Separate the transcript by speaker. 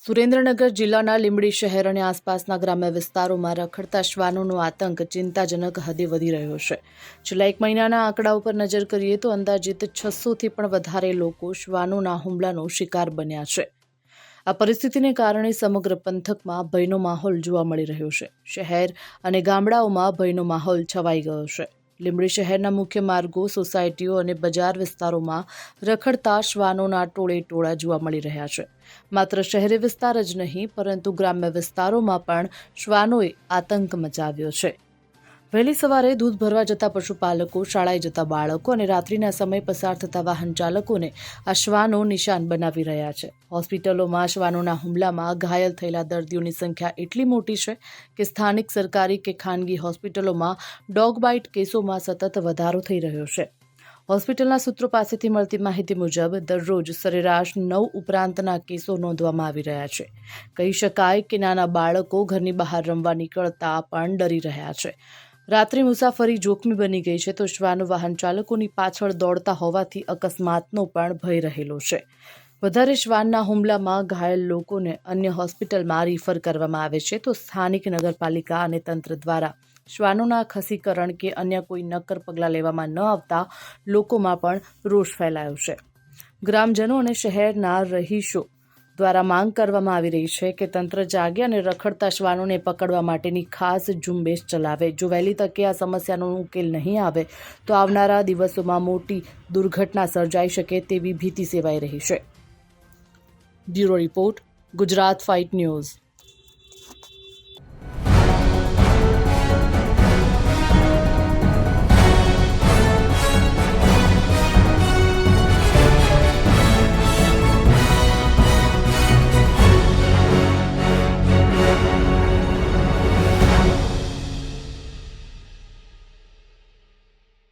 Speaker 1: સુરેન્દ્રનગર જિલ્લાના લીંબડી શહેર અને આસપાસના ગ્રામ્ય વિસ્તારોમાં રખડતા શ્વાનોનો આતંક ચિંતાજનક હદે વધી રહ્યો છે. છેલ્લા 1 મહિનાના આંકડાઓ પર નજર કરીએ તો અંદાજિત 600થી પણ વધારે લોકો શ્વાનોના હુમલાનો શિકાર બન્યા છે. આ પરિસ્થિતિને કારણે સમગ્ર પંથકમાં ભયનો માહોલ જોવા મળી રહ્યો છે. શહેર અને ગામડાઓમાં ભયનો માહોલ છવાઈ ગયો છે. લીંબડી શહેરના મુખ્ય માર્ગો, સોસાયટીઓ અને બજાર વિસ્તારોમાં રખડતા શ્વાનોના ટોળે-ટોળા જોવા મળી રહ્યા છે. માત્ર શહેરી વિસ્તાર જ નહીં, પરંતુ ગ્રામ્ય વિસ્તારોમાં પણ શ્વાનોએ આતંક મચાવ્યો છે. વહેલી સવારે દૂધ ભરવા જતા પશુપાલકો, શાળાએ જતા બાળકો અને રાત્રિના સમય પસાર થતા વાહન ચાલકોને આ શ્વાનો નિશાન બનાવી રહ્યા છે. હોસ્પિટલોમાં શ્વાનોના હુમલામાં ઘાયલ થયેલા દર્દીઓની સંખ્યા એટલી મોટી છે કે સ્થાનિક સરકારી કે ખાનગી હોસ્પિટલોમાં ડોગ બાઇટ કેસોમાં સતત વધારો થઈ રહ્યો છે. હોસ્પિટલના સૂત્રો પાસેથી મળતી માહિતી મુજબ દરરોજ સરેરાશ 9 ઉપરાંતના કેસો નોંધવામાં આવી રહ્યા છે. કહી શકાય કે નાના બાળકો ઘરની બહાર રમવા નીકળતા પણ ડરી રહ્યા છે. રાત્રિ મુસાફરી જોખમી બની ગઈ છે તો શ્વાનો વાહન ચાલકોની પાછળ દોડતા હોવાથી અકસ્માતનો પણ ભય રહેલો છે. વધારે શ્વાનના હુમલામાં ઘાયલ લોકોને અન્ય હોસ્પિટલમાં રિફર કરવામાં આવે છે તો સ્થાનિક નગરપાલિકા અને તંત્ર દ્વારા શ્વાનોના ખસીકરણ કે અન્ય કોઈ નક્કર પગલાં લેવામાં ન આવતા લોકોમાં પણ રોષ ફેલાયો છે. ગ્રામજનો અને શહેરના રહીશો દ્વારા માંગ કરવામાં આવી રહી છે કે તંત્ર જાગે અને રખડતા શ્વાનોને પકડવા માટેની ખાસ ઝુંબેશ ચલાવે. જો વહેલી તકે આ સમસ્યાનો ઉકેલ નહીં આવે તો આવનારા દિવસોમાં મોટી દુર્ઘટના સર્જાઈ શકે તેવી ભીતિ સેવાઈ રહી છે. Bureau report, Gujarat fight news.